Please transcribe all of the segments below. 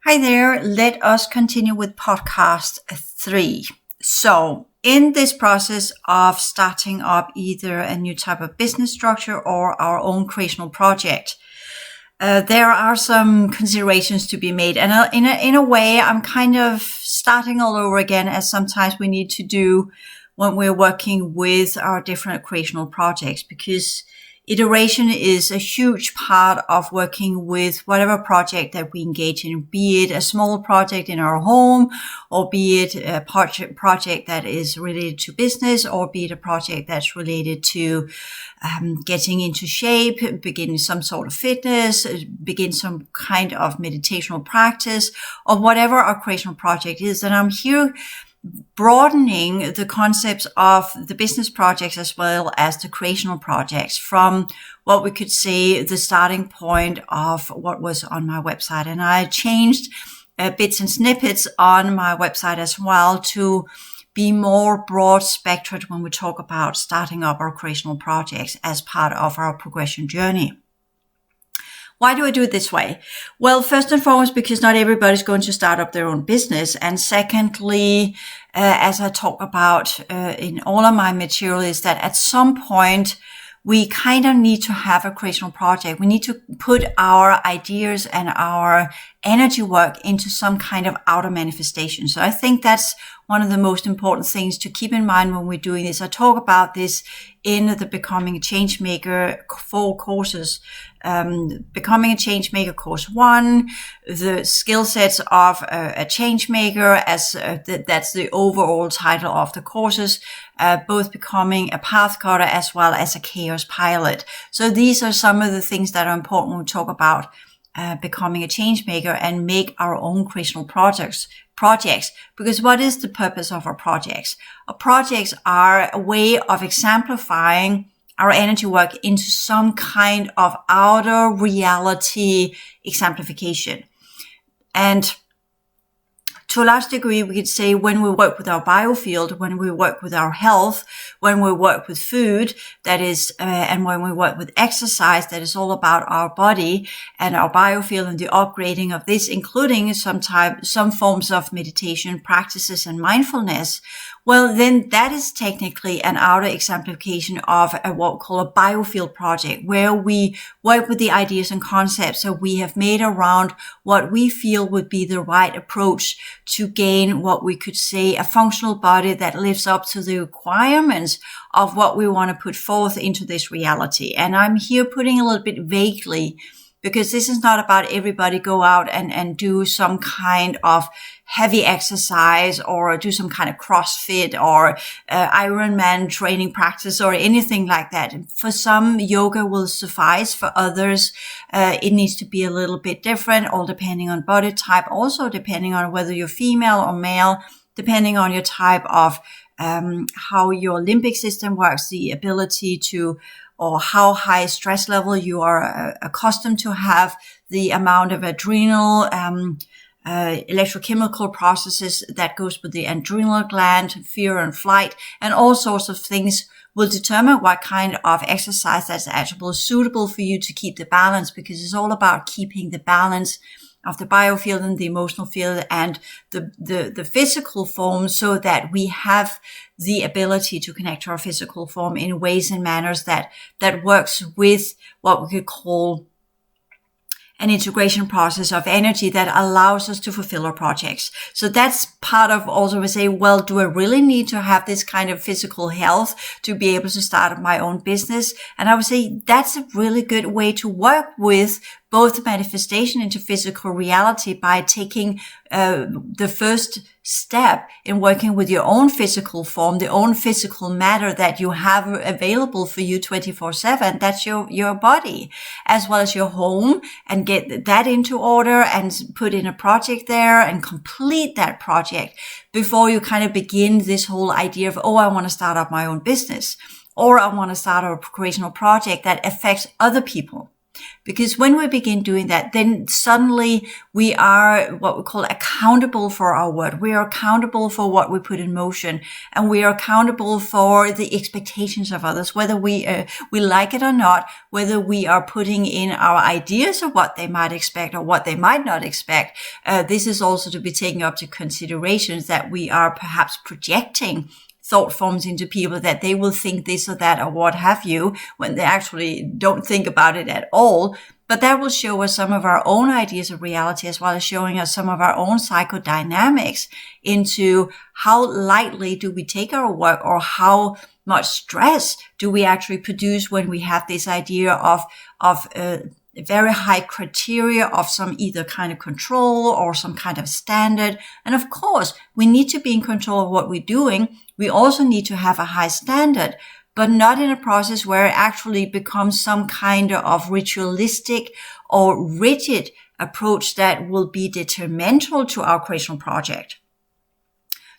Hi there. Let us continue with podcast 3. So in this process of starting up either a new type of business structure or our own creational project, there are some considerations to be made. And in a way, I'm kind of starting all over again, as sometimes we need to do when we're working with our different creational projects, because iteration is a huge part of working with whatever project that we engage in, be it a small project in our home, or be it a project that is related to business, or be it a project that's related to getting into shape, begin some sort of fitness, begin some kind of meditational practice, or whatever our creational project is. And I'm here broadening the concepts of the business projects as well as the creational projects from what we could say the starting point of what was on my website. And I changed bits and snippets on my website as well to be more broad spectrum when we talk about starting up our creational projects as part of our progression journey. Why do I do it this way? Well, first and foremost, because not everybody's going to start up their own business. And secondly, as I talk about in all of my material, is that at some point, we kind of need to have a creational project. We need to put our ideas and our energy work into some kind of outer manifestation. So I think that's one of the most important things to keep in mind when we're doing this. I talk about this in the Becoming a Changemaker 4 courses. Becoming a Changemaker course 1, the skill sets of a changemaker, as that's the overall title of the courses, both becoming a path cutter as well as a chaos pilot. So these are some of the things that are important when we talk about becoming a changemaker and make our own creational projects. Because what is the purpose of our projects? Our projects are a way of exemplifying our energy work into some kind of outer reality exemplification. And to a large degree, we could say when we work with our biofield, when we work with our health, when we work with food, that is, and when we work with exercise, that is all about our body and our biofield and the upgrading of this, including some forms of meditation practices and mindfulness. Well, then that is technically an outer exemplification of what we call a biofield project, where we work with the ideas and concepts that we have made around what we feel would be the right approach to gain what we could say a functional body that lives up to the requirements of what we want to put forth into this reality. And I'm here putting a little bit vaguely, because this is not about everybody go out and do some kind of heavy exercise or do some kind of CrossFit or Ironman training practice or anything like that. For some, yoga will suffice. For others, it needs to be a little bit different, all depending on body type, also depending on whether you're female or male, depending on your type of how your limbic system works, the ability to, or how high stress level you are accustomed to have, the amount of adrenal electrochemical processes that goes with the adrenal gland, fear and flight, and all sorts of things will determine what kind of exercise that's actually suitable for you to keep the balance, because it's all about keeping the balance of the biofield and the emotional field and the physical form, so that we have the ability to connect to our physical form in ways and manners that works with what we could call an integration process of energy that allows us to fulfill our projects. So that's part of also we say, well, do I really need to have this kind of physical health to be able to start my own business? And I would say that's a really good way to work with both manifestation into physical reality by taking the first step in working with your own physical form, the own physical matter that you have available for you 24/7. That's your body, as well as your home, and get that into order and put in a project there and complete that project before you kind of begin this whole idea of, oh, I want to start up my own business, or I want to start a creational project that affects other people. Because when we begin doing that, then suddenly we are what we call accountable for our word. We are accountable for what we put in motion, and we are accountable for the expectations of others, whether we like it or not, whether we are putting in our ideas of what they might expect or what they might not expect. This is also to be taken up to considerations that we are perhaps projecting thought forms into people that they will think this or that or what have you, when they actually don't think about it at all. But that will show us some of our own ideas of reality, as well as showing us some of our own psychodynamics into how lightly do we take our work, or how much stress do we actually produce when we have this idea of very high criteria of some either kind of control or some kind of standard. And of course, we need to be in control of what we're doing. We also need to have a high standard, but not in a process where it actually becomes some kind of ritualistic or rigid approach that will be detrimental to our creational project.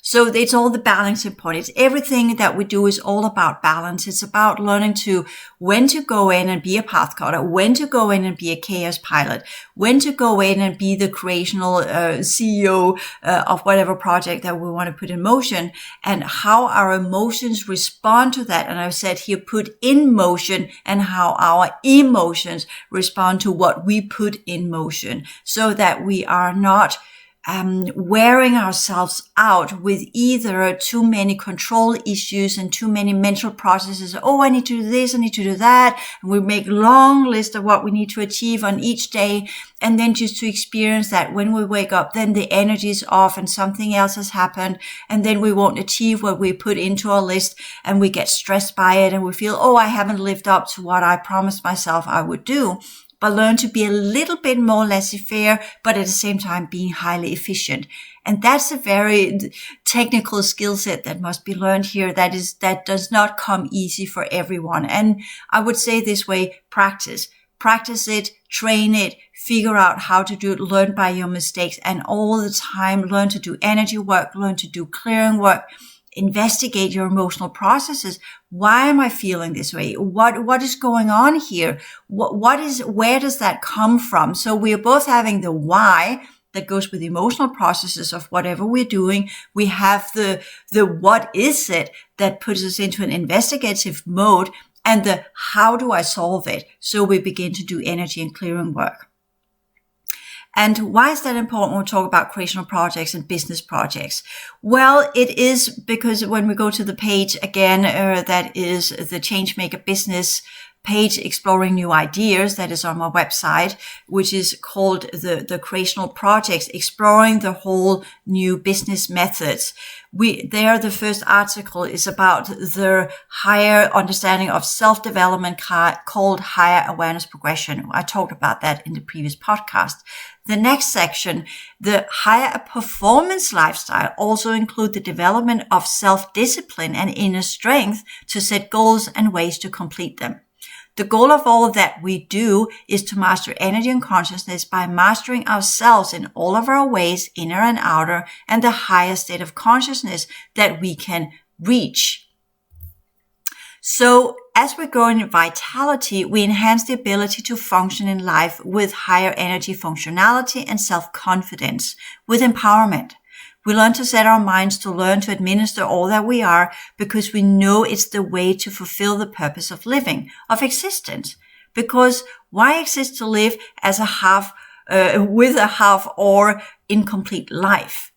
So it's all the balancing point. It's everything that we do is all about balance. It's about learning to when to go in and be a path cutter, when to go in and be a chaos pilot, when to go in and be the creational CEO of whatever project that we want to put in motion, and how our emotions respond to that. And I've said here, put in motion, and how our emotions respond to what we put in motion, so that we are not wearing ourselves out with either too many control issues and too many mental processes. Oh, I need to do this, I need to do that. And we make long lists of what we need to achieve on each day. And then just to experience that when we wake up, then the energy is off and something else has happened. And then we won't achieve what we put into our list, and we get stressed by it, and we feel, oh, I haven't lived up to what I promised myself I would do. But learn to be a little bit more laissez-faire, but at the same time being highly efficient. And that's a very technical skill set that must be learned here. That does not come easy for everyone. And I would say this way, practice it, train it, figure out how to do it, learn by your mistakes, and all the time learn to do energy work, learn to do clearing work. Investigate your emotional processes. Why am I feeling this way? What is going on here? Where does that come from? So we are both having the why that goes with the emotional processes of whatever we're doing. We have the what is it that puts us into an investigative mode, and the how do I solve it? So we begin to do energy and clearing work. And why is that important when we talk about creational projects and business projects? Well, it is because when we go to the page again, that is the Changemaker Business page exploring new ideas that is on my website, which is called the creational projects, exploring the whole new business methods. The first article is about the higher understanding of self-development called higher awareness progression. I talked about that in the previous podcast. The next section, the higher performance lifestyle, also include the development of self-discipline and inner strength to set goals and ways to complete them. The goal of all that we do is to master energy and consciousness by mastering ourselves in all of our ways, inner and outer, and the higher state of consciousness that we can reach. So as we grow in vitality, we enhance the ability to function in life with higher energy functionality and self-confidence, with empowerment. We learn to set our minds to learn to administer all that we are, because we know it's the way to fulfill the purpose of living, of existence. Because why exist to live as with a half or incomplete life?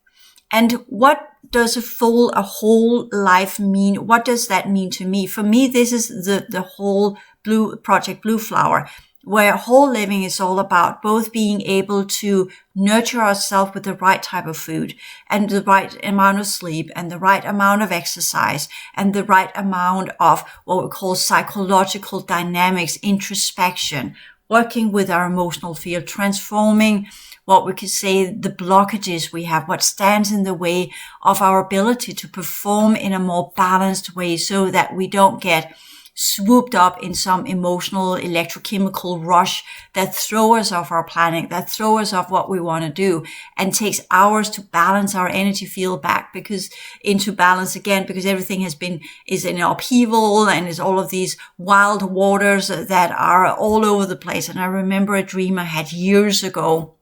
And what does a whole life mean? What does that mean to me? For me, this is the whole Project Blue Flower, where whole living is all about both being able to nurture ourselves with the right type of food and the right amount of sleep and the right amount of exercise and the right amount of what we call psychological dynamics, introspection, working with our emotional field, transforming what we could say the blockages we have, what stands in the way of our ability to perform in a more balanced way, so that we don't get swooped up in some emotional electrochemical rush that throw us off our planet, that throw us off what we want to do, and takes hours to balance our energy field back into balance again, because everything is in upheaval and is all of these wild waters that are all over the place. And I remember a dream I had years ago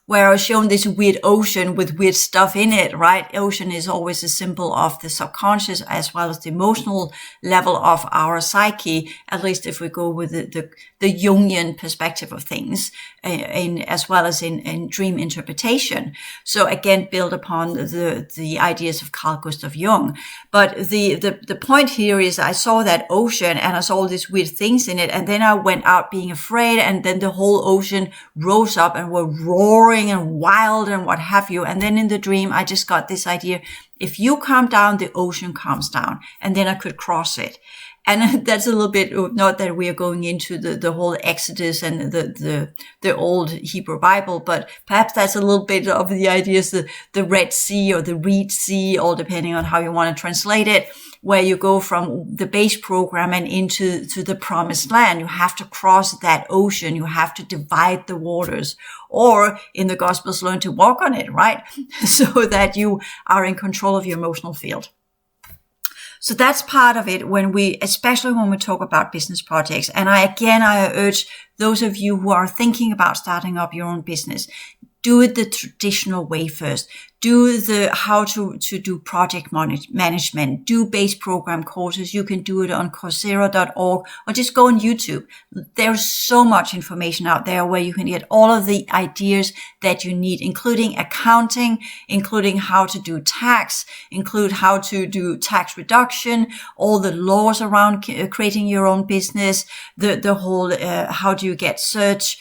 where I was shown this weird ocean with weird stuff in it, right? Ocean is always a symbol of the subconscious as well as the emotional level of our psyche, at least if we go with the Jungian perspective of things, as well as in dream interpretation. So again, build upon the ideas of Carl Gustav Jung. But the point here is I saw that ocean and I saw all these weird things in it, and then I went out being afraid, and then the whole ocean rose up and were roaring and wild and what have you. And then in the dream, I just got this idea: if you calm down, the ocean calms down, and then I could cross it. And that's a little bit, not that we are going into the whole Exodus and the old Hebrew Bible, but perhaps that's a little bit of the ideas, the Red Sea or the Reed Sea, all depending on how you want to translate it, where you go from the base program and into the promised land. You have to cross that ocean. You have to divide the waters, or in the Gospels, learn to walk on it, right? So that you are in control of your emotional field. So that's part of it especially when we talk about business projects. And I urge those of you who are thinking about starting up your own business, do it the traditional way first. Do how to do project management, do base program courses. You can do it on Coursera.org or just go on YouTube. There's so much information out there where you can get all of the ideas that you need, including accounting, including how to do tax, include how to do tax reduction, all the laws around creating your own business, the whole, how do you get search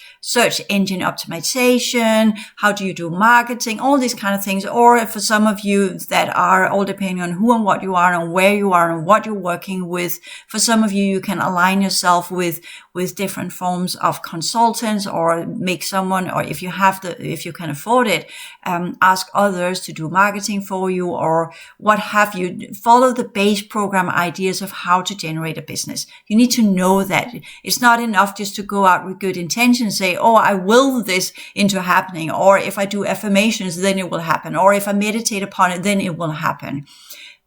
engine optimization, how do you do marketing, all these kind of things. Or for some of you that are all depending on who and what you are and where you are and what you're working with, for some of you, you can align yourself with different forms of consultants, or make someone, or if you can afford it, ask others to do marketing for you, or what have you. Follow the base program ideas of how to generate a business. You need to know that it's not enough just to go out with good intentions, say, oh, I will this into happening, or if I do affirmations, then it will happen, or if I meditate upon it, then it will happen.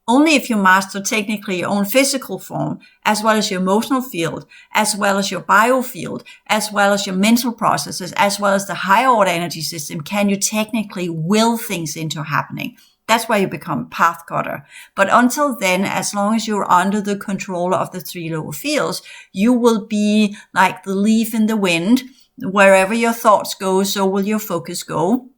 Only if you master technically your own physical form, as well as your emotional field, as well as your biofield, as well as your mental processes, as well as the higher order energy system, can you technically will things into happening. That's why you become path cutter. But until then, as long as you're under the control of the three lower fields, you will be like the leaf in the wind. Wherever your thoughts go, so will your focus go.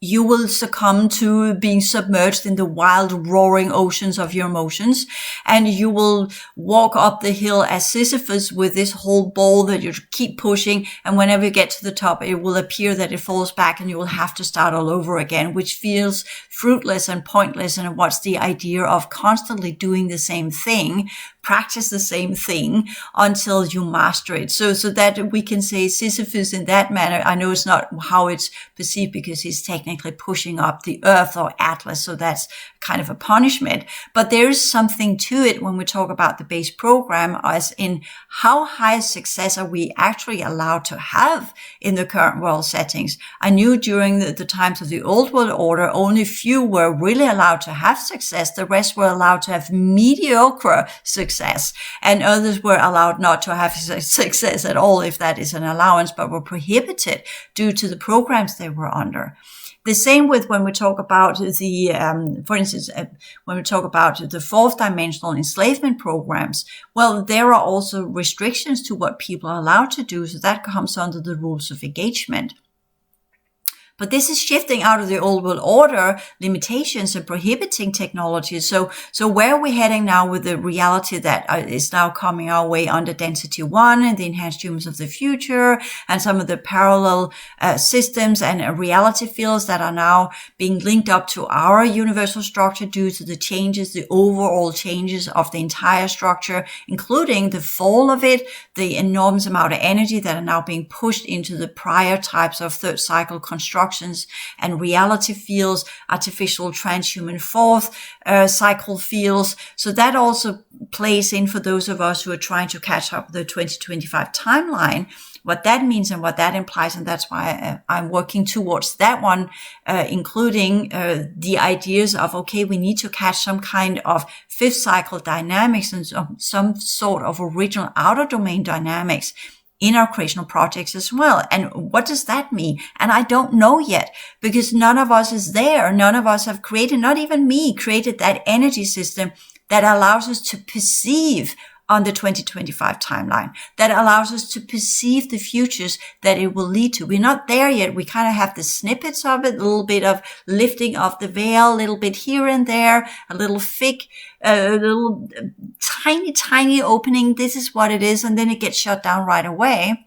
You will succumb to being submerged in the wild, roaring oceans of your emotions, and you will walk up the hill as Sisyphus with this whole ball that you keep pushing, and whenever you get to the top, it will appear that it falls back and you will have to start all over again, which feels fruitless and pointless. And what's the idea of constantly doing the same thing, practice the same thing until you master it? So that we can say Sisyphus in that manner. I know it's not how it's perceived because he's technically pushing up the earth or Atlas, so that's kind of a punishment. But there is something to it when we talk about the base program, as in how high success are we actually allowed to have in the current world settings. I knew during the times of the old world order, only few were really allowed to have success. The rest were allowed to have mediocre success, and others were allowed not to have success at all, if that is an allowance, but were prohibited due to the programs they were under. The same with when we talk about for instance, when we talk about the fourth dimensional enslavement programs, well, there are also restrictions to what people are allowed to do. So that comes under the rules of engagement. But this is shifting out of the old world order limitations and prohibiting technologies. So where are we heading now with the reality that is now coming our way under Density 1 and the enhanced humans of the future, and some of the parallel systems and reality fields that are now being linked up to our universal structure due to the changes, the overall changes of the entire structure, including the fall of it, the enormous amount of energy that are now being pushed into the prior types of third cycle construction paradoxes and reality fields, artificial transhuman fourth cycle fields. So that also plays in for those of us who are trying to catch up with the 2025 timeline, what that means and what that implies. And that's why I'm working towards that one, including the ideas of, okay, we need to catch some kind of fifth cycle dynamics and some sort of original outer domain dynamics in our creational projects as well. And what does that mean? And I don't know yet, because none of us is there. None of us have created, not even me, created that energy system that allows us to perceive on the 2025 timeline, that allows us to perceive the futures that it will lead to. We're not there yet. We kind of have the snippets of it, a little bit of lifting of the veil, a little bit here and there, a little little tiny opening. This is what it is. And then it gets shut down right away,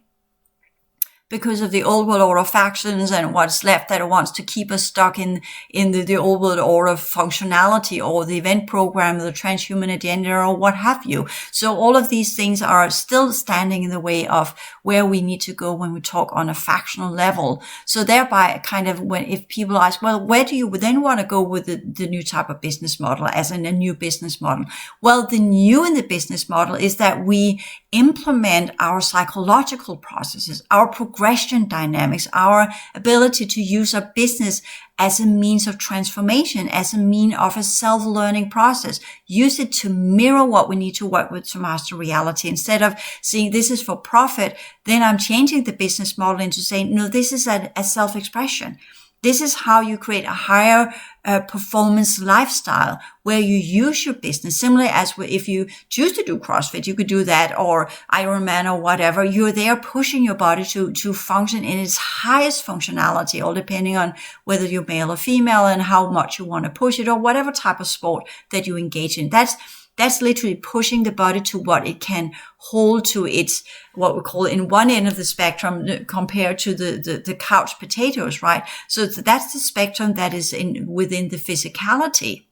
because of the old world order factions and what's left that wants to keep us stuck in the old world order functionality, or the event program, the transhuman agenda, or what have you. So all of these things are still standing in the way of where we need to go when we talk on a factional level. So thereby, kind of, if people ask, well, where do you then want to go with the new type of business model, as in a new business model? Well, the new in the business model is that we implement our psychological processes, our progression dynamics, our ability to use our business as a means of transformation, as a mean of a self-learning process. Use it to mirror what we need to work with to master reality. Instead of seeing this is for profit, then I'm changing the business model into saying, no, this is a self-expression. This is how you create a higher performance lifestyle, where you use your business. Similarly, as if you choose to do CrossFit, you could do that, or Ironman or whatever. You're there pushing your body to function in its highest functionality, all depending on whether you're male or female and how much you want to push it, or whatever type of sport that you engage in. That's literally pushing the body to what it can hold to its, what we call in one end of the spectrum compared to the couch potatoes, right? So that's the spectrum that is within the physicality,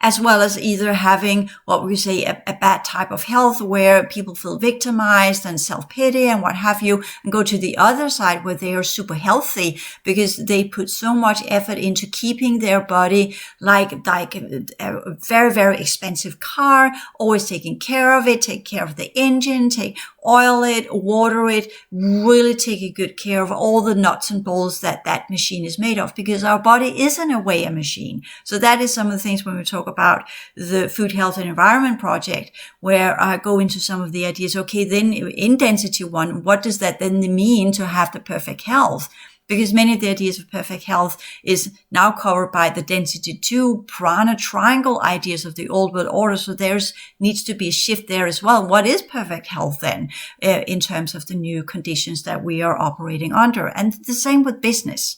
as well as either having what we say a bad type of health, where people feel victimized and self-pity and what have you, and go to the other side where they are super healthy because they put so much effort into keeping their body like a very, very expensive car, always taking care of it, take care of the engine, oil it, water it, really taking good care of all the nuts and bolts that machine is made of, because our body is in a way a machine. So that is some of the things when we talk about the Food, Health and Environment Project, where I go into some of the ideas. Okay, then in density one, what does that then mean to have the perfect health? Because many of the ideas of perfect health is now covered by the density 2 prana triangle ideas of the old world order. So needs to be a shift there as well. What is perfect health then, in terms of the new conditions that we are operating under? And the same with business.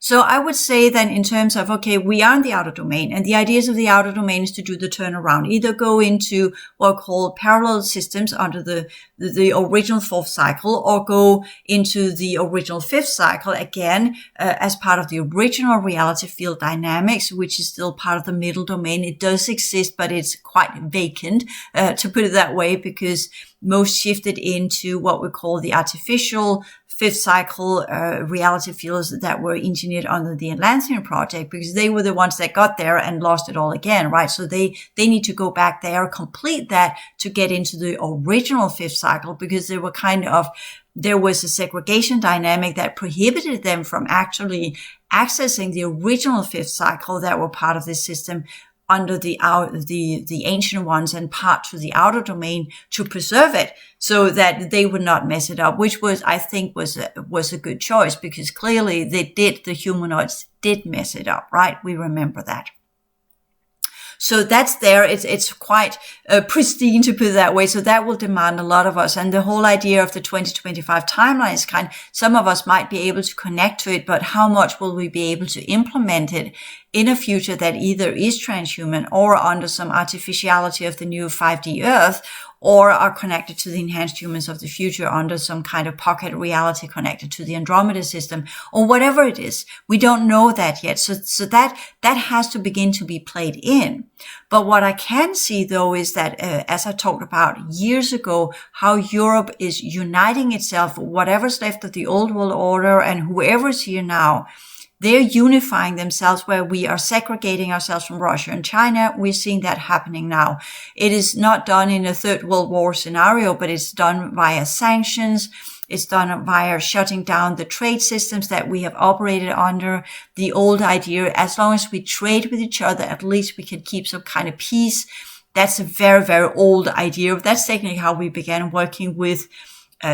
So I would say then, in terms of, okay, we are in the outer domain, and the ideas of the outer domain is to do the turnaround, either go into what are called parallel systems under the original fourth cycle, or go into the original fifth cycle again, as part of the original reality field dynamics, which is still part of the middle domain. It does exist, but it's quite vacant, to put it that way, because most shifted into what we call the artificial fifth cycle reality fields that were engineered under the Atlantean project, because they were the ones that got there and lost it all again, right? So they need to go back there, complete that to get into the original fifth cycle, because there was a segregation dynamic that prohibited them from actually accessing the original fifth cycle that were part of this system under the ancient ones, and part to the outer domain to preserve it so that they would not mess it up, which I think was a good choice, because clearly the humanoids did mess it up, right? We remember that. So that's there. It's quite pristine, to put it that way. So that will demand a lot of us. And the whole idea of the 2025 timeline is some of us might be able to connect to it, but how much will we be able to implement it in a future that either is transhuman or under some artificiality of the new 5D Earth, or are connected to the enhanced humans of the future under some kind of pocket reality connected to the Andromeda system, or whatever it is. We don't know that yet. So that has to begin to be played in. But what I can see, though, is that, as I talked about years ago, how Europe is uniting itself, whatever's left of the old world order and whoever's here now, they're unifying themselves, where we are segregating ourselves from Russia and China. We're seeing that happening now. It is not done in a Third World War scenario, but it's done via sanctions. It's done via shutting down the trade systems that we have operated under. The old idea, as long as we trade with each other, at least we can keep some kind of peace. That's a very, very old idea. That's technically how we began working with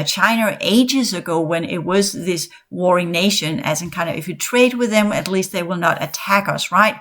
China ages ago, when it was this warring nation, as in kind of, if you trade with them, at least they will not attack us, right?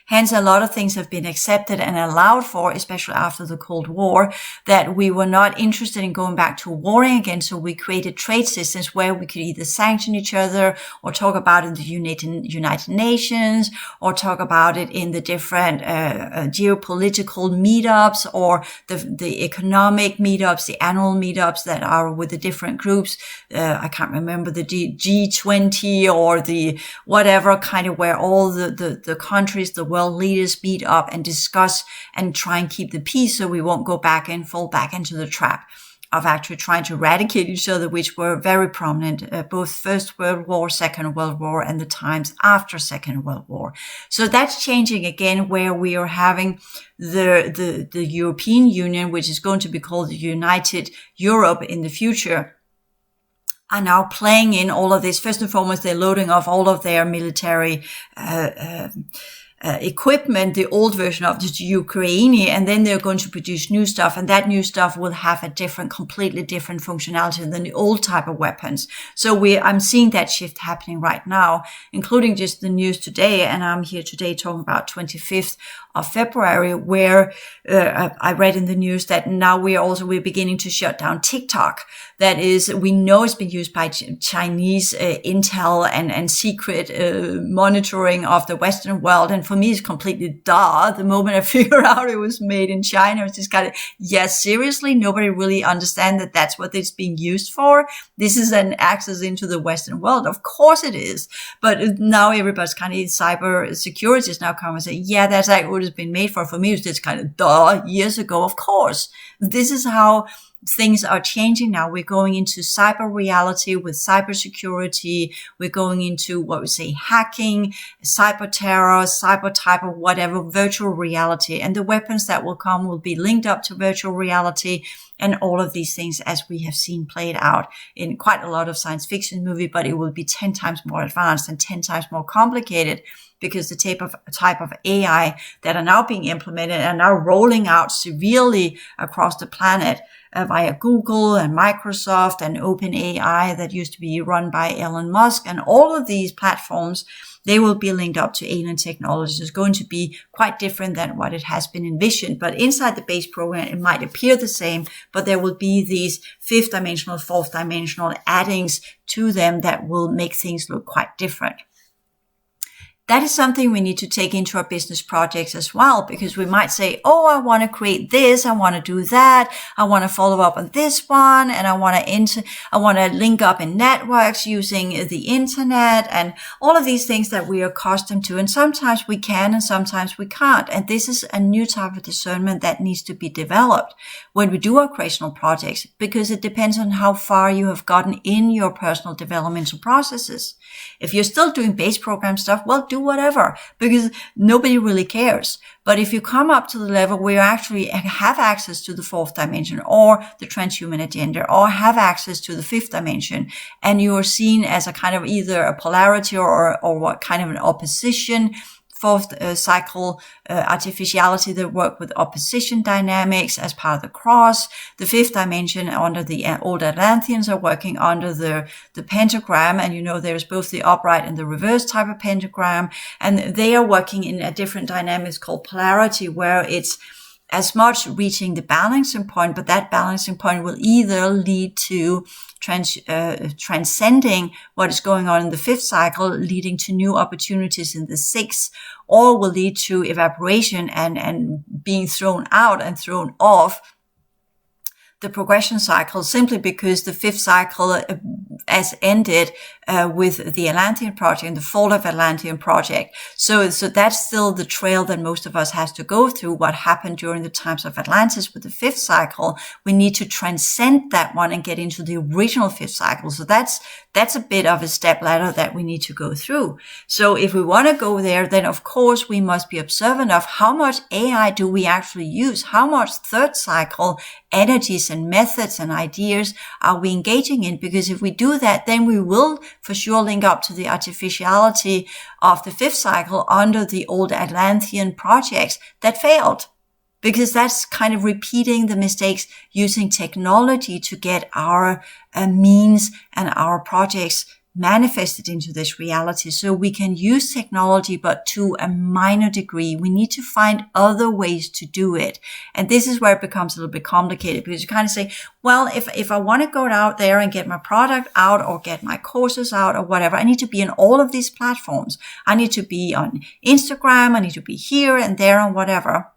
Hence, a lot of things have been accepted and allowed for, especially after the Cold War, that we were not interested in going back to warring again. So we created trade systems where we could either sanction each other, or talk about it in the United Nations, or talk about it in the different geopolitical meetups, or the economic meetups, the annual meetups that are with the different groups. I can't remember, the G20 or the whatever kind of, where all the countries, the world leaders meet up and discuss and try and keep the peace, so we won't go back and fall back into the trap of actually trying to eradicate each other, which were very prominent, both First World War, Second World War, and the times after Second World War. So that's changing again, where we are having the European Union, which is going to be called the United Europe in the future, are now playing in all of this. First and foremost, they're loading off all of their military equipment, the old version of the Ukraine, and then they're going to produce new stuff, and that new stuff will have a completely different functionality than the old type of weapons. So I'm seeing that shift happening right now, including just the news today, and I'm here today talking about 25th of February, where I read in the news that now we're beginning to shut down TikTok. That is, we know it's been used by Chinese intel and secret monitoring of the Western world. And for me, it's completely duh. The moment I figured out it was made in China, it's just kind of, yes, seriously, nobody really understands that that's what it's being used for. This is an access into the Western world. Of course it is. But now everybody's kind of, cyber security is now coming and saying, yeah, that's like what it's been made for. For me, it's just kind of duh, years ago, of course. This is how things are changing now. We're going into cyber reality with cybersecurity. We're going into what we say hacking, cyber terror, cyber type of whatever, virtual reality. And the weapons that will come will be linked up to virtual reality and all of these things, as we have seen played out in quite a lot of science fiction movie, but it will be 10 times more advanced and 10 times more complicated, because the type of AI that are now being implemented and are rolling out severely across the planet via Google and Microsoft and OpenAI that used to be run by Elon Musk, and all of these platforms, they will be linked up to alien technologies. It's going to be quite different than what it has been envisioned. But inside the base program, it might appear the same, but there will be these fifth dimensional, fourth dimensional addings to them that will make things look quite different. That is something we need to take into our business projects as well, because we might say, oh, I want to create this. I want to do that. I want to follow up on this one. And I want to link up in networks using the internet and all of these things that we are accustomed to. And sometimes we can and sometimes we can't. And this is a new type of discernment that needs to be developed when we do our creational projects, because it depends on how far you have gotten in your personal developmental processes. If you're still doing base program stuff, well, do whatever, because nobody really cares. But if you come up to the level where you actually have access to the fourth dimension or the transhuman agenda, or have access to the fifth dimension, and you are seen as a kind of either a polarity or what kind of an opposition, fourth cycle artificiality that work with opposition dynamics as part of the cross. The fifth dimension under the old Atlanteans are working under the pentagram, and there's both the upright and the reverse type of pentagram, and they are working in a different dynamics called polarity, where it's as much reaching the balancing point, but that balancing point will either lead to transcending what is going on in the fifth cycle, leading to new opportunities in the sixth, or will lead to evaporation and being thrown out and thrown off the progression cycle simply because the fifth cycle has ended with the Atlantean project and the fall of Atlantean project. So that's still the trail that most of us has to go through. What happened during the times of Atlantis with the fifth cycle, we need to transcend that one and get into the original fifth cycle. So that's a bit of a step ladder that we need to go through. So if we want to go there, then of course we must be observant of how much AI do we actually use? How much third cycle energies and methods and ideas are we engaging in? Because if we do that, then we will for sure link up to the artificiality of the fifth cycle under the old Atlantean projects that failed. Because that's kind of repeating the mistakes using technology to get our means and our projects manifested into this reality. So we can use technology, but to a minor degree. We need to find other ways to do it. And this is where it becomes a little bit complicated, because you kind of say, well, if I want to go out there and get my product out or get my courses out or whatever, I need to be in all of these platforms. I need to be on Instagram. I need to be here and there and whatever.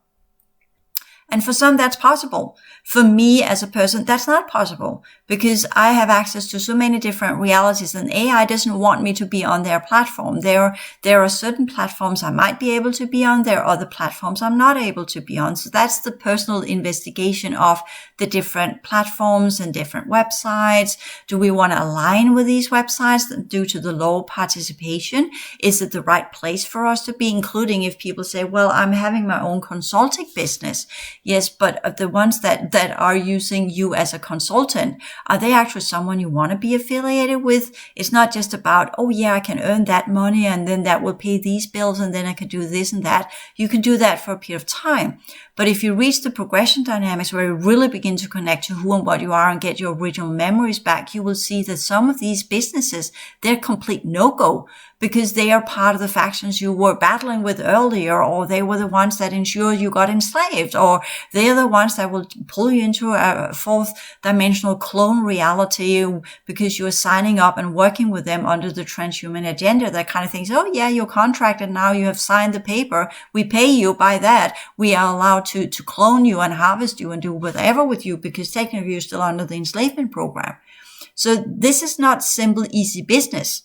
And for some, that's possible. For me as a person, that's not possible because I have access to so many different realities and AI doesn't want me to be on their platform. There are certain platforms I might be able to be on. There are other platforms I'm not able to be on. So that's the personal investigation of the different platforms and different websites. Do we want to align with these websites due to the low participation? Is it the right place for us to be, including if people say, well, I'm having my own consulting business. Yes, but the ones that are using you as a consultant, are they actually someone you want to be affiliated with? It's not just about, oh yeah, I can earn that money and then that will pay these bills and then I can do this and that. You can do that for a period of time. But if you reach the progression dynamics where you really begin to connect to who and what you are and get your original memories back, you will see that some of these businesses, they're complete no-go because they are part of the factions you were battling with earlier, or they were the ones that ensure you got enslaved, or they're the ones that will pull you into a fourth dimensional clone reality because you are signing up and working with them under the transhuman agenda. That kind of thing. Oh yeah, you're contracted now. You have signed the paper. We pay you by that. We are allowed to clone you and harvest you and do whatever with you because technically you're still under the enslavement program. So this is not simple, easy business.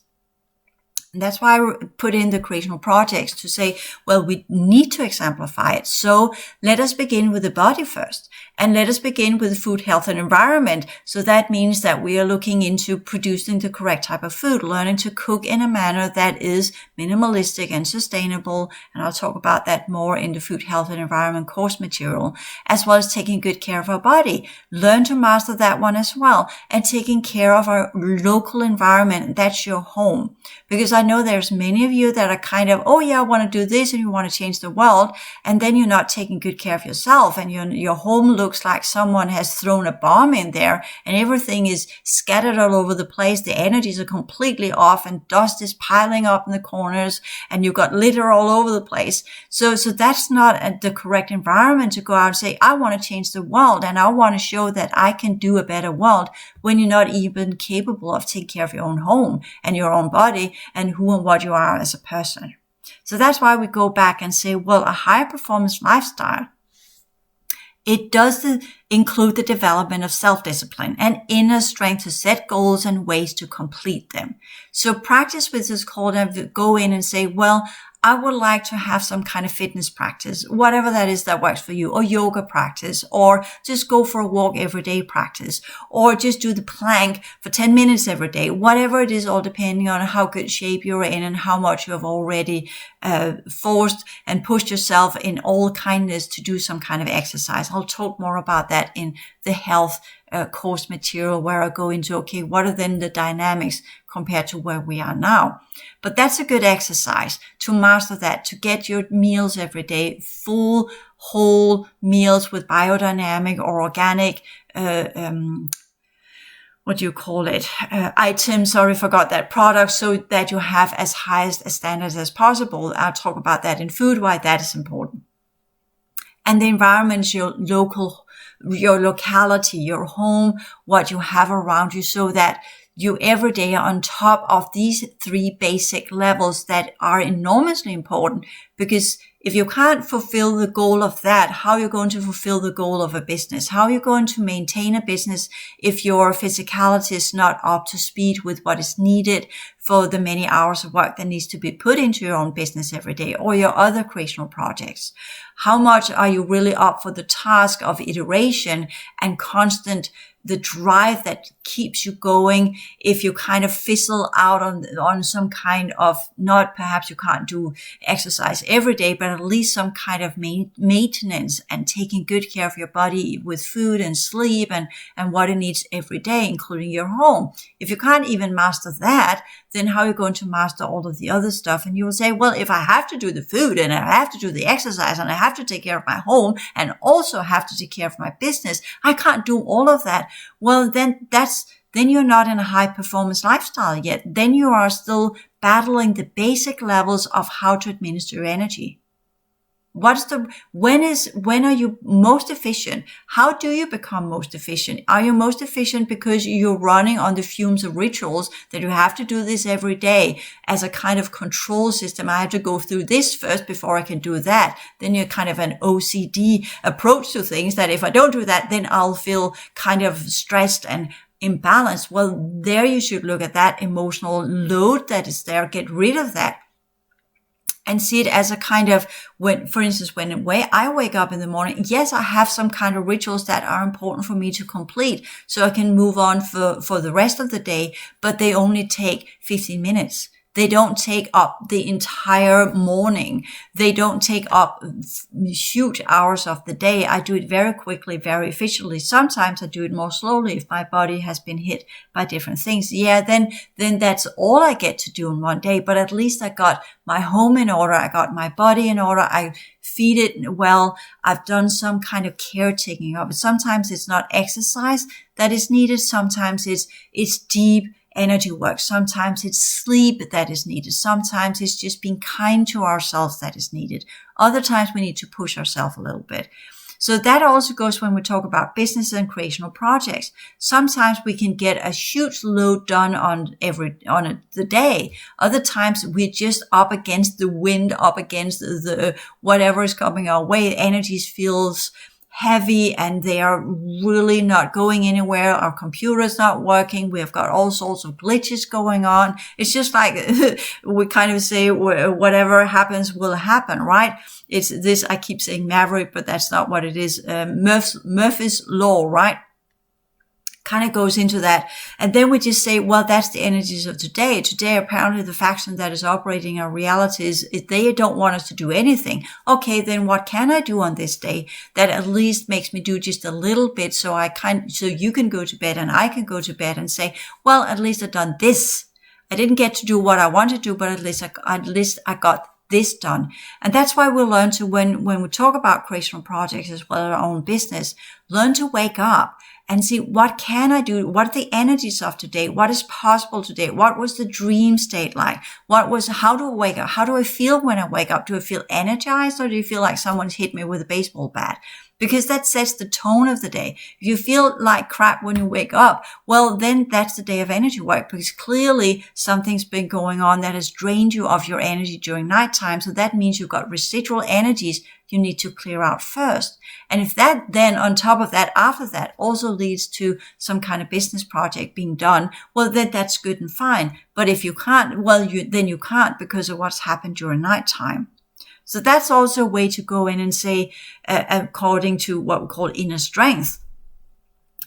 And that's why I put in the creational projects to say, well, we need to exemplify it. So let us begin with the body first. And let us begin with food, health, and environment. So that means that we are looking into producing the correct type of food, learning to cook in a manner that is minimalistic and sustainable. And I'll talk about that more in the food, health, and environment course material, as well as taking good care of our body. Learn to master that one as well. And taking care of our local environment. That's your home. Because I know there's many of you that are kind of, oh yeah, I want to do this and you want to change the world. And then you're not taking good care of yourself and your home looks like someone has thrown a bomb in there and everything is scattered all over the place. The energies are completely off and dust is piling up in the corners and you've got litter all over the place. So that's not the correct environment to go out and say, I want to change the world and I want to show that I can do a better world when you're not even capable of taking care of your own home and your own body and who and what you are as a person. So that's why we go back and say, well, a high performance lifestyle, it does include the development of self-discipline and inner strength to set goals and ways to complete them. So practice with this called and go in and say, well, I would like to have some kind of fitness practice, whatever that is that works for you, or yoga practice, or just go for a walk every day practice, or just do the plank for 10 minutes every day, whatever it is, all depending on how good shape you're in and how much you have already forced and pushed yourself in all kindness to do some kind of exercise. I'll talk more about that in the health course material where I go into, okay, what are then the dynamics compared to where we are now? But that's a good exercise to master that, to get your meals every day, full, whole meals with biodynamic or organic, items, forgot that product, so that you have as highest a standards as possible. I'll talk about that in food, why that is important. And the environment, your locality, your home, what you have around you, so that you every day are on top of these three basic levels that are enormously important. Because If you can't fulfill the goal of that, how are you going to fulfill the goal of a business? How are you going to maintain a business if your physicality is not up to speed with what is needed for the many hours of work that needs to be put into your own business every day or your other creational projects? How much are you really up for the task of iteration and constant, the drive that keeps you going if you kind of fizzle out on some kind of, not perhaps you can't do exercise every day, but at least some kind of maintenance and taking good care of your body with food and sleep and what it needs every day, including your home. If you can't even master that, then how are you going to master all of the other stuff? And you will say, well, if I have to do the food and I have to do the exercise and I have to take care of my home and also have to take care of my business, I can't do all of that. Well, then you're not in a high performance lifestyle yet. Then you are still battling the basic levels of how to administer your energy. When are you most efficient? How do you become most efficient? Are you most efficient because you're running on the fumes of rituals that you have to do this every day as a kind of control system? I have to go through this first before I can do that. Then you're kind of an OCD approach to things that if I don't do that, then I'll feel kind of stressed and imbalanced. Well, there you should look at that emotional load that is there. Get rid of that. And see it as a kind of, for instance, when I wake up in the morning, yes, I have some kind of rituals that are important for me to complete so I can move on for the rest of the day, but they only take 15 minutes. They don't take up the entire morning. They don't take up huge hours of the day. I do it very quickly, very efficiently. Sometimes I do it more slowly if my body has been hit by different things. Yeah, then that's all I get to do in one day. But at least I got my home in order. I got my body in order. I feed it well. I've done some kind of caretaking of it. Sometimes it's not exercise that is needed. Sometimes it's deep energy work. Sometimes it's sleep that is needed. Sometimes it's just being kind to ourselves that is needed. Other times we need to push ourselves a little bit. So that also goes when we talk about business and creational projects. Sometimes we can get a huge load done on the day. Other times we're just up against the wind, up against the whatever is coming our way. Energy feels heavy and they are really not going anywhere. Our computer's not working. We have got all sorts of glitches going on. It's just like we kind of say whatever happens will happen, right? It's this, I keep saying maverick, but that's not what it is. Murphy's law, right? Kind of goes into that. And then we just say, well, that's the energies of today. Today, apparently the faction that is operating our reality is they don't want us to do anything. Okay, then what can I do on this day that at least makes me do just a little bit so you can go to bed and I can go to bed and say, well, at least I've done this. I didn't get to do what I wanted to, but at least I got this done. And that's why we learn to, when we talk about creational projects as well as our own business, learn to wake up and see, what can I do? What are the energies of today? What is possible today? What was the dream state like? How do I wake up? How do I feel when I wake up? Do I feel energized or do you feel like someone's hit me with a baseball bat? Because that sets the tone of the day. If you feel like crap when you wake up, well, then that's the day of energy work, because clearly something's been going on that has drained you of your energy during nighttime. So that means you've got residual energies you need to clear out first. And if that then on top of that, after that also leads to some kind of business project being done, well, then that's good and fine. But if you can't, well, then you can't because of what's happened during nighttime. So that's also a way to go in and say, according to what we call inner strength,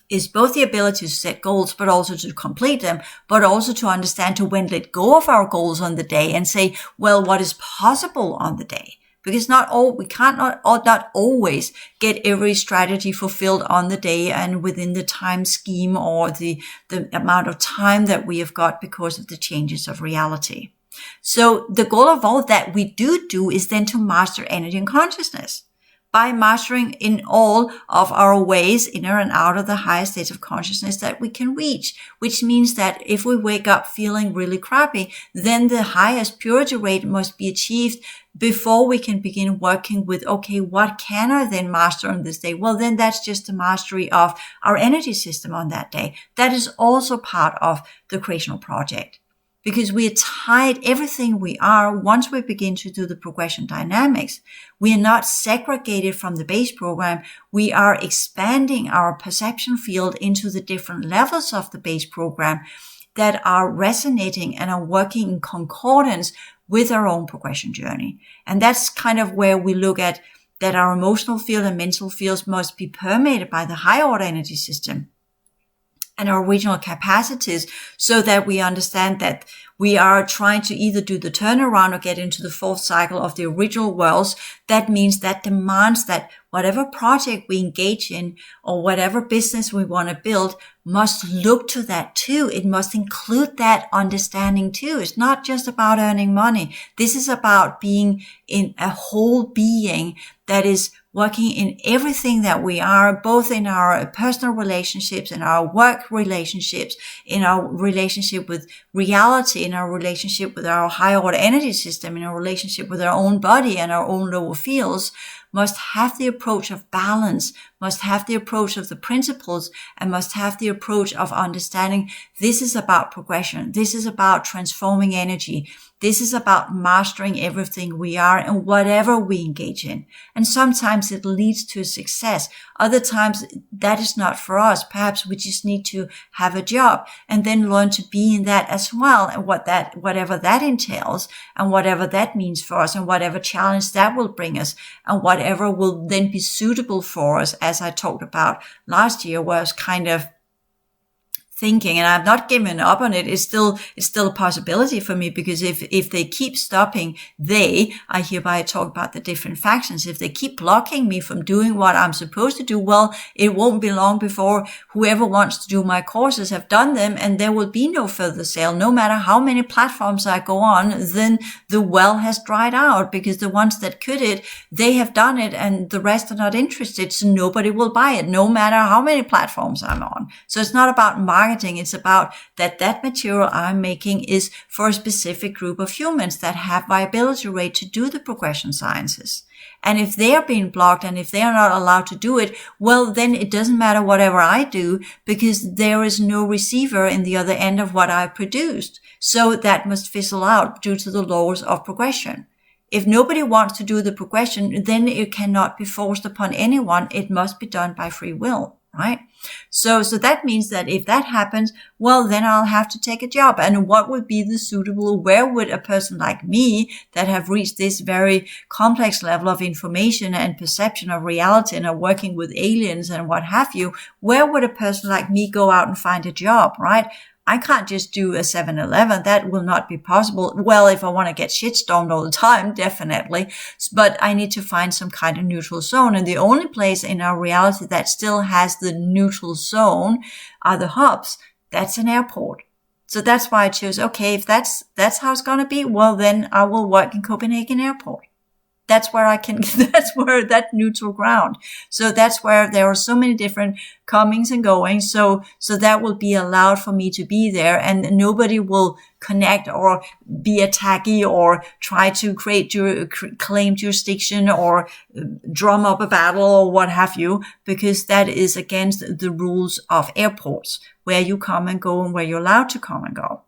is both the ability to set goals, but also to complete them, but also to understand to when let go of our goals on the day and say, well, what is possible on the day? Because we can't not always get every strategy fulfilled on the day and within the time scheme or the amount of time that we have got because of the changes of reality. So the goal of all that we do is then to master energy and consciousness. By mastering in all of our ways, inner and out of the highest states of consciousness that we can reach, which means that if we wake up feeling really crappy, then the highest purity rate must be achieved before we can begin working with, okay, what can I then master on this day? Well, then that's just the mastery of our energy system on that day. That is also part of the creational project. because we are tied, everything we are, once we begin to do the progression dynamics, we are not segregated from the base program. We are expanding our perception field into the different levels of the base program that are resonating and are working in concordance with our own progression journey. And that's kind of where we look at that our emotional field and mental fields must be permeated by the higher order energy system and our original capacities, so that we understand that we are trying to either do the turnaround or get into the fourth cycle of the original worlds. That means that demands that whatever project we engage in or whatever business we want to build must look to that too. It must include that understanding too. It's not just about earning money. This is about being in a whole being that is working in everything that we are, both in our personal relationships, in our work relationships, in our relationship with reality, in our relationship with our higher order energy system, in our relationship with our own body and our own lower fields, must have the approach of balance, must have the approach of the principles, and must have the approach of understanding this is about progression. This is about transforming energy. This is about mastering everything we are and whatever we engage in. And sometimes it leads to success. Other times that is not for us. Perhaps we just need to have a job and then learn to be in that as well. And whatever that entails and whatever that means for us and whatever challenge that will bring us and whatever will then be suitable for us, as I talked about last year, was kind of thinking, and I've not given up on it. It's still a possibility for me, because if they keep stopping, I hereby talk about the different factions. If they keep blocking me from doing what I'm supposed to do, well, it won't be long before whoever wants to do my courses have done them, and there will be no further sale. No matter how many platforms I go on, then the well has dried out, because the ones that could it, they have done it, and the rest are not interested. So nobody will buy it, no matter how many platforms I'm on. So it's not about marketing. It's about that material I'm making is for a specific group of humans that have viability rate to do the progression sciences. And if they're being blocked and if they're not allowed to do it, well, then it doesn't matter whatever I do, because there is no receiver in the other end of what I produced. So that must fizzle out due to the laws of progression. If nobody wants to do the progression, then it cannot be forced upon anyone. It must be done by free will. Right? So that means that if that happens, well, then I'll have to take a job. And what would be the suitable, where would a person like me that have reached this very complex level of information and perception of reality and are working with aliens and what have you, where would a person like me go out and find a job, right? I can't just do a 7-Eleven. That will not be possible. Well, if I want to get shitstormed all the time, definitely. But I need to find some kind of neutral zone. And the only place in our reality that still has the neutral zone are the hubs. That's an airport. So that's why I chose, okay, if that's how it's going to be, well, then I will work in Copenhagen Airport. That's where that's where that neutral ground. So that's where there are so many different comings and goings. So that will be allowed for me to be there, and nobody will connect or be attacky or try to claim jurisdiction or drum up a battle or what have you, because that is against the rules of airports, where you come and go and where you're allowed to come and go.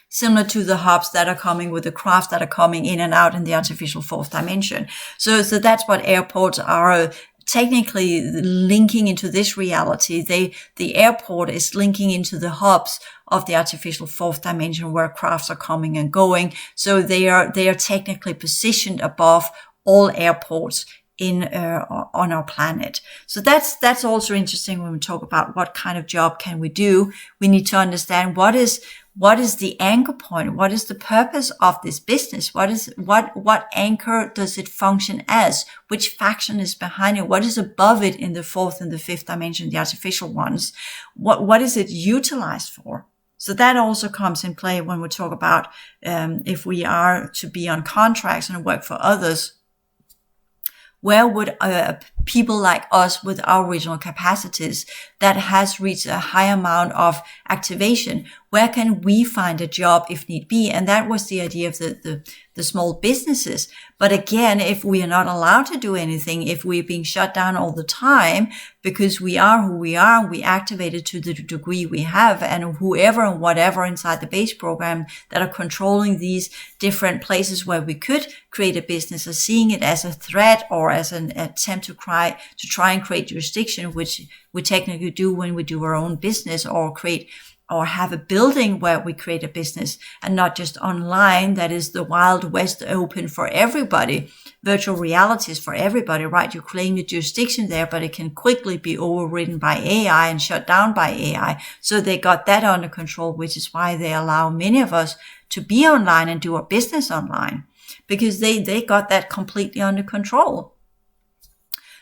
Similar to the hubs that are coming with the crafts that are coming in and out in the artificial fourth dimension. So that's what airports are technically linking into this reality. The airport is linking into the hubs of the artificial fourth dimension where crafts are coming and going. So they are technically positioned above all airports on our planet. So that's also interesting when we talk about what kind of job can we do. We need to understand what is the anchor point? What is the purpose of this business? What anchor does it function as? Which faction is behind it? What is above it in the fourth and the fifth dimension, the artificial ones? What is it utilized for? So that also comes in play when we talk about if we are to be on contracts and work for others. Where would a people like us with our regional capacities that has reached a high amount of activation. Where can we find a job if need be? And that was the idea of the small businesses. But again, if we are not allowed to do anything, if we're being shut down all the time because we are who we are, we activated to the degree we have, and whoever and whatever inside the base program that are controlling these different places where we could create a business are seeing it as a threat or as an attempt to try and create jurisdiction, which we technically do when we do our own business or have a building where we create a business and not just online. That is the Wild West open for everybody. Virtual reality is for everybody, right? You claim your jurisdiction there, but it can quickly be overridden by AI and shut down by AI. So they got that under control, which is why they allow many of us to be online and do our business online, because they got that completely under control.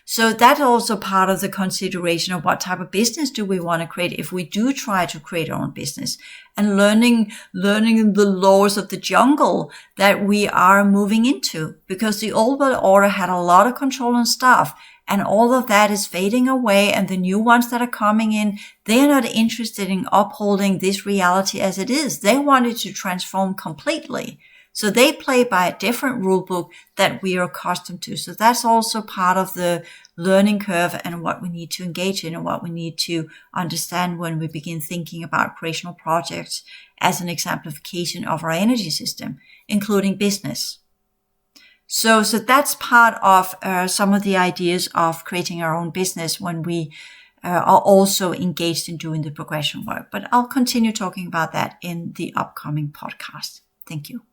So that's also part of the consideration of what type of business do we want to create if we do try to create our own business, and learning the laws of the jungle that we are moving into, because the old world order had a lot of control and stuff, and all of that is fading away, and the new ones that are coming in, they're not interested in upholding this reality as it is. They want it to transform completely. So they play by a different rule book that we are accustomed to. So that's also part of the learning curve and what we need to engage in and what we need to understand when we begin thinking about creational projects as an exemplification of our energy system, including business. So that's part of some of the ideas of creating our own business when we are also engaged in doing the progression work. But I'll continue talking about that in the upcoming podcast. Thank you.